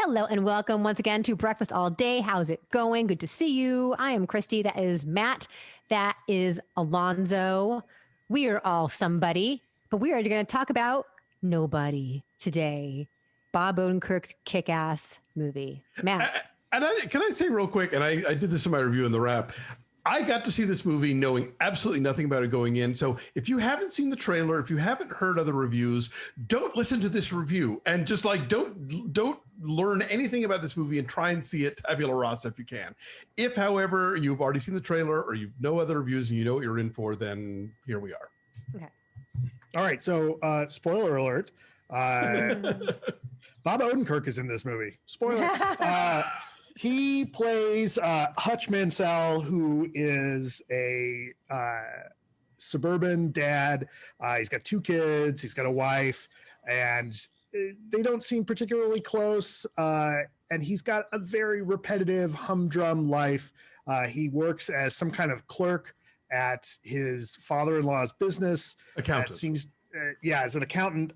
Hello and welcome once again to Breakfast All Day. How's it going? Good to see you. I am Christy. That is Matt. That is Alonso. We are all somebody, but we are going to talk about nobody today. Bob Odenkirk's kick-ass movie. Matt. Can I say real quick, and I did this in my review in TheWrap, I got to see this movie knowing absolutely nothing about it going in. So if you haven't seen the trailer, if you haven't heard other reviews, don't listen to this review and just like don't learn anything about this movie and try and see it tabula rasa if you can. If, however, you've already seen the trailer or you know other reviews and you know what you're in for, then here we are. Okay. All right. So spoiler alert. Bob Odenkirk is in this movie. Spoiler. He plays Hutch Mansell, who is a suburban dad. He's got 2 kids. He's got a wife, and they don't seem particularly close. And he's got a very repetitive, humdrum life. He works as some kind of clerk at his father-in-law's business. Accountant. As an accountant.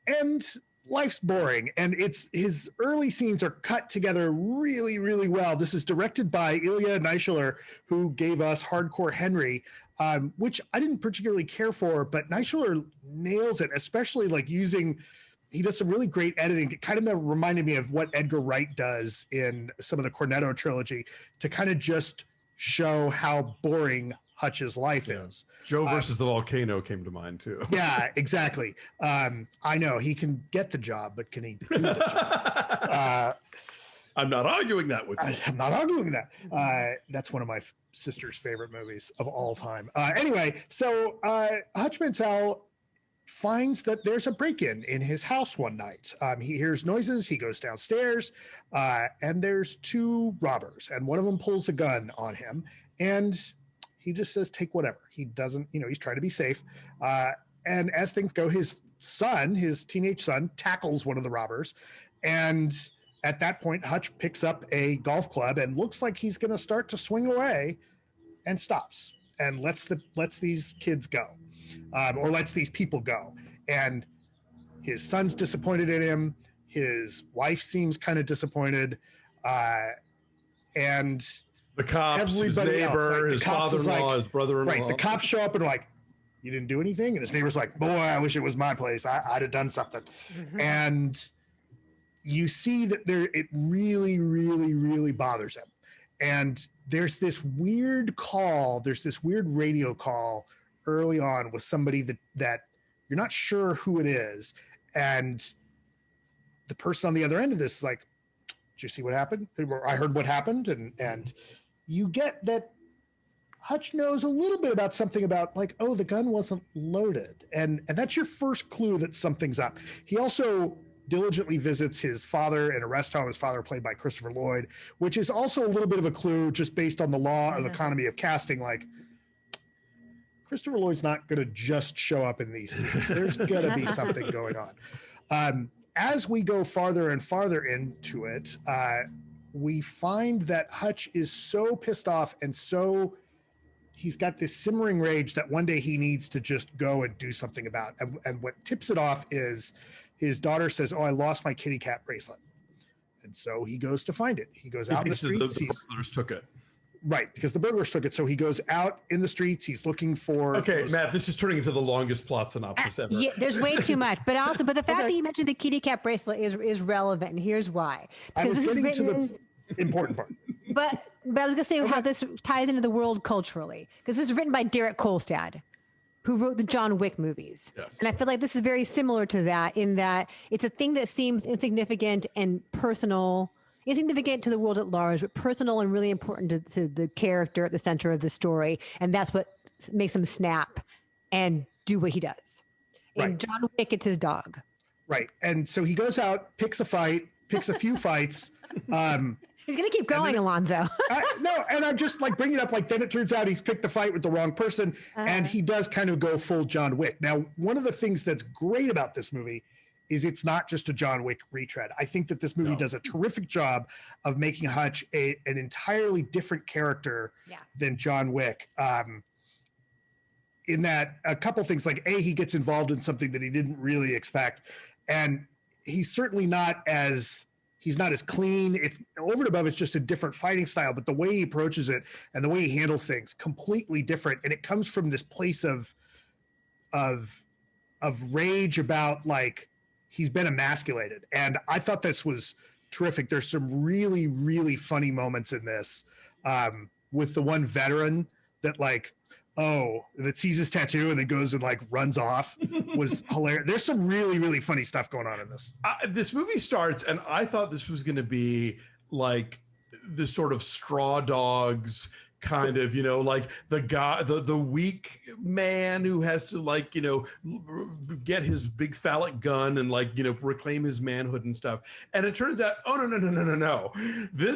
And life's boring, and his early scenes are cut together really, really well. This is directed by Ilya Naishuller, who gave us Hardcore Henry, which I didn't particularly care for, but Naishuller nails it, especially like he does some really great editing. It kind of reminded me of what Edgar Wright does in some of the Cornetto trilogy to kind of just show how boring Hutch's life is. Joe versus the volcano came to mind too. Yeah, exactly. I know he can get the job, but can he do the job? I'm not arguing that with you. I'm not arguing that. That's one of my sister's favorite movies of all time. Anyway, so Hutch Mansell finds that there's a break-in in his house one night. He hears noises. He goes downstairs, and there's 2 robbers, and one of them pulls a gun on him, and he just says, take whatever. He doesn't, he's trying to be safe. And as things go, his teenage son, tackles one of the robbers. And at that point, Hutch picks up a golf club and looks like he's going to start to swing away, and stops and lets these kids go, or lets these people go. And his son's disappointed in him. His wife seems kind of disappointed. And the cops, his neighbor, his father-in-law, his brother-in-law. Right, the cops show up and are like, you didn't do anything? And his neighbor's like, boy, I wish it was my place. I'd have done something. Mm-hmm. And you see that it really, really, really bothers him. And there's this weird radio call early on with somebody that you're not sure who it is. And the person on the other end of this is like, did you see what happened? I heard what happened. And you get that Hutch knows a little bit about something about like, oh, the gun wasn't loaded. And that's your first clue that something's up. He also diligently visits his father in a rest home, his father played by Christopher Lloyd, which is also a little bit of a clue just based on the law of economy of casting. Like, Christopher Lloyd's not going to just show up in these scenes. There's going to be something going on. As we go farther and farther into it, we find that Hutch is so pissed off and he's got this simmering rage that one day he needs to just go and do something about. And what tips it off is his daughter says, oh, I lost my kitty cat bracelet. And so he goes to find it. He goes out in the streets. The burglars took it. Right, because the burglars took it. So he goes out in the streets. He's looking for... Okay, Matt, this is turning into the longest plot synopsis ever. Yeah, there's way too much. But the fact that you mentioned the kitty cat bracelet is relevant, and here's why. I was getting to the important part. But I was going to say how this ties into the world culturally, because this is written by Derek Kolstad, who wrote the John Wick movies. Yes. And I feel like this is very similar to that in that it's a thing that seems insignificant and personal, insignificant to the world at large, but personal and really important to the character at the center of the story. And that's what makes him snap and do what he does. Right. In John Wick, it's his dog. Right. And so he goes out, picks a few fights. He's going to keep going, Alonso. No, and I'm just like bringing it up, like then it turns out he's picked the fight with the wrong person, and he does kind of go full John Wick. Now, one of the things that's great about this movie is it's not just a John Wick retread. I think that this movie does a terrific job of making Hutch an entirely different character than John Wick. In that a couple things, like he gets involved in something that he didn't really expect, and he's certainly not as he's not as clean. It's over and above. It's just a different fighting style, but the way he approaches it and the way he handles things completely different. And it comes from this place of rage about like he's been emasculated. And I thought this was terrific. There's some really, really funny moments in this with the one veteran that like, that sees his tattoo and then goes and like runs off was hilarious. There's some really, really funny stuff going on in this. This movie starts, and I thought this was going to be like the sort of Straw Dogs kind of, like the guy, the weak man who has to like, get his big phallic gun and like, reclaim his manhood and stuff. And it turns out, oh, no.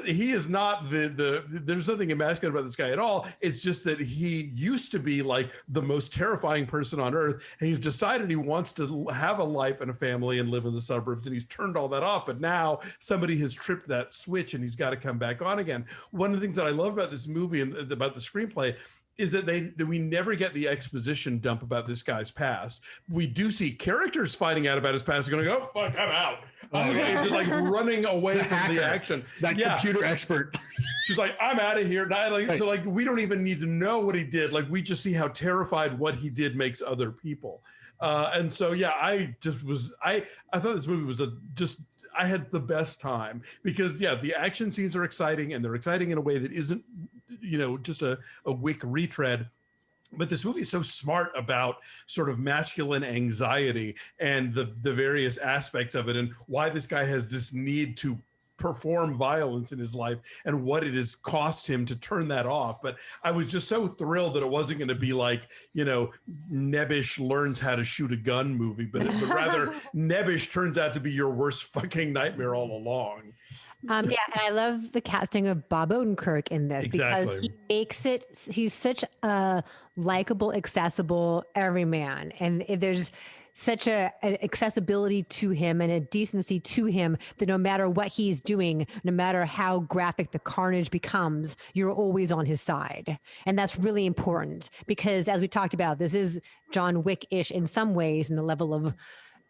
He is not there's nothing emasculated about this guy at all. It's just that he used to be like the most terrifying person on earth. And he's decided he wants to have a life and a family and live in the suburbs. And he's turned all that off. But now somebody has tripped that switch and he's got to come back on again. One of the things that I love about this movie and about the screenplay is that we never get the exposition dump about this guy's past. We do see characters finding out about his past and going, oh, fuck, I'm out. Just like running away from the action. That computer expert. She's like, I'm out of here. So like, we don't even need to know what he did. Like, we just see how terrified what he did makes other people. And so, yeah, I thought this movie was I had the best time because the action scenes are exciting and they're exciting in a way that isn't, just a wick retread. But this movie is so smart about sort of masculine anxiety and the various aspects of it and why this guy has this need to perform violence in his life and what it has cost him to turn that off. But I was just so thrilled that it wasn't going to be like, Nebbish learns how to shoot a gun movie, but rather Nebbish turns out to be your worst fucking nightmare all along. And I love the casting of Bob Odenkirk in this because he makes he's such a likable, accessible everyman. And there's such an accessibility to him and a decency to him that no matter what he's doing, no matter how graphic the carnage becomes, you're always on his side. And that's really important because as we talked about, this is John Wick-ish in some ways in the level of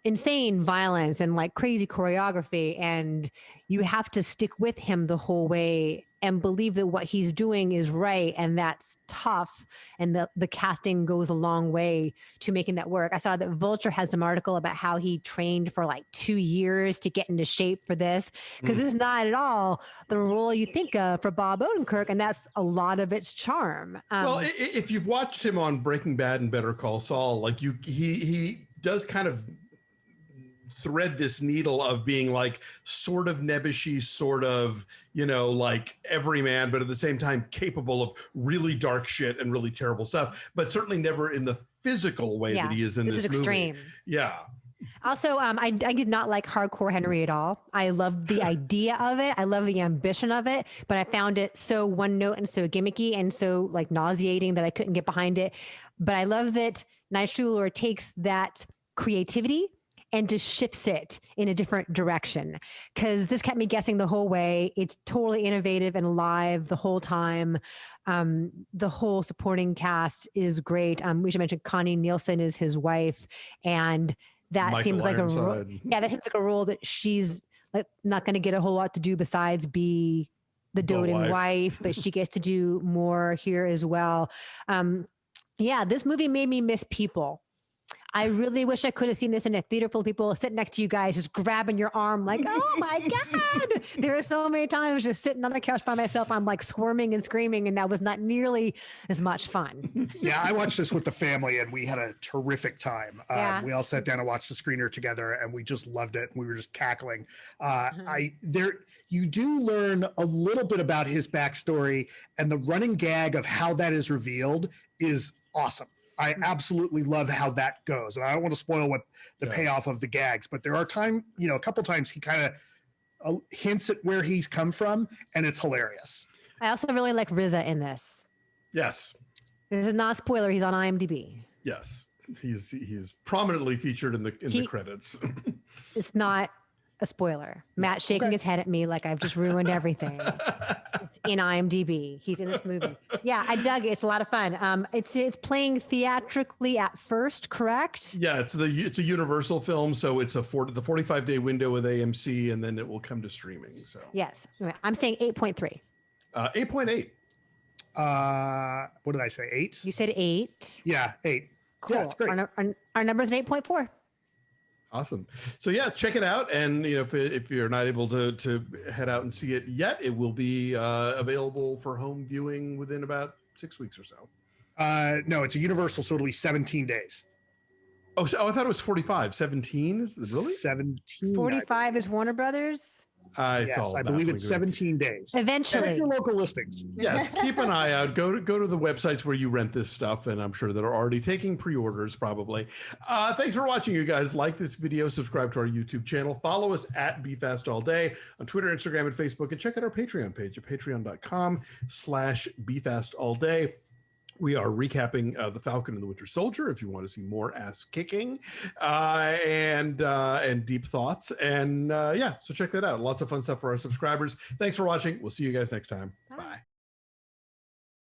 insane violence and like crazy choreography. And you have to stick with him the whole way and believe that what he's doing is right. And that's tough. And the casting goes a long way to making that work. I saw that Vulture has some article about how he trained for like 2 years to get into shape for this. Because this is not at all the role you think of for Bob Odenkirk. And that's a lot of its charm. Well, if you've watched him on Breaking Bad and Better Call Saul, like he does kind of thread this needle of being like sort of nebbishy, sort of, like everyman, but at the same time capable of really dark shit and really terrible stuff, but certainly never in the physical way that he is in this movie. Extreme. Yeah. Also, I did not like Hardcore Henry at all. I love the idea of it. I love the ambition of it, but I found it so one note and so gimmicky and so like nauseating that I couldn't get behind it. But I love that Naishuller takes that creativity and just shifts it in a different direction. Because this kept me guessing the whole way. It's totally innovative and alive the whole time. The whole supporting cast is great. We should mention Connie Nielsen is his wife. And that seems like that seems like a role that she's like not going to get a whole lot to do besides be the doting wife, but she gets to do more here as well. This movie made me miss people. I really wish I could have seen this in a theater full of people sitting next to you guys, just grabbing your arm like, oh my God. There are so many times just sitting on the couch by myself. I'm like squirming and screaming, and that was not nearly as much fun. Yeah, I watched this with the family and we had a terrific time. We all sat down and watched the screener together and we just loved it. We were just cackling. You do learn a little bit about his backstory, and the running gag of how that is revealed is awesome. I absolutely love how that goes. And I don't want to spoil what the payoff of the gags, but there are a couple times he kind of hints at where he's come from, and it's hilarious. I also really like RZA in this. Yes. This is not a spoiler. He's on IMDb. Yes. He's prominently featured in the credits. It's not a spoiler. Matt shaking his head at me like I've just ruined everything. It's in IMDb. He's in this movie. Yeah, I dug it. It's a lot of fun. It's playing theatrically at first, correct? Yeah, it's a Universal film, so it's the 45-day window with AMC, and then it will come to streaming. So Yes, I'm saying 8.3. 8.8. What did I say? 8? You said 8. Yeah, 8. Cool. Yeah, it's great. Our number's an 8.4. Awesome. So yeah, check it out. And if you're not able to head out and see it yet, it will be available for home viewing within about 6 weeks or so. No, it's a Universal, so it'll be 17 days. Oh, I thought it was 45. 17? Really? 17. 45 is Warner Brothers. Yes, I believe it's 17 days. Eventually. Check your local listings. Yes, keep an eye out. Go to the websites where you rent this stuff, and I'm sure that are already taking pre-orders probably. Thanks for watching, you guys. Like this video, subscribe to our YouTube channel, follow us at BeFastAllDay on Twitter, Instagram, and Facebook, and check out our Patreon page at patreon.com/BeFastAllDay. We are recapping The Falcon and the Winter Soldier if you want to see more ass kicking and deep thoughts. And yeah, so check that out. Lots of fun stuff for our subscribers. Thanks for watching. We'll see you guys next time.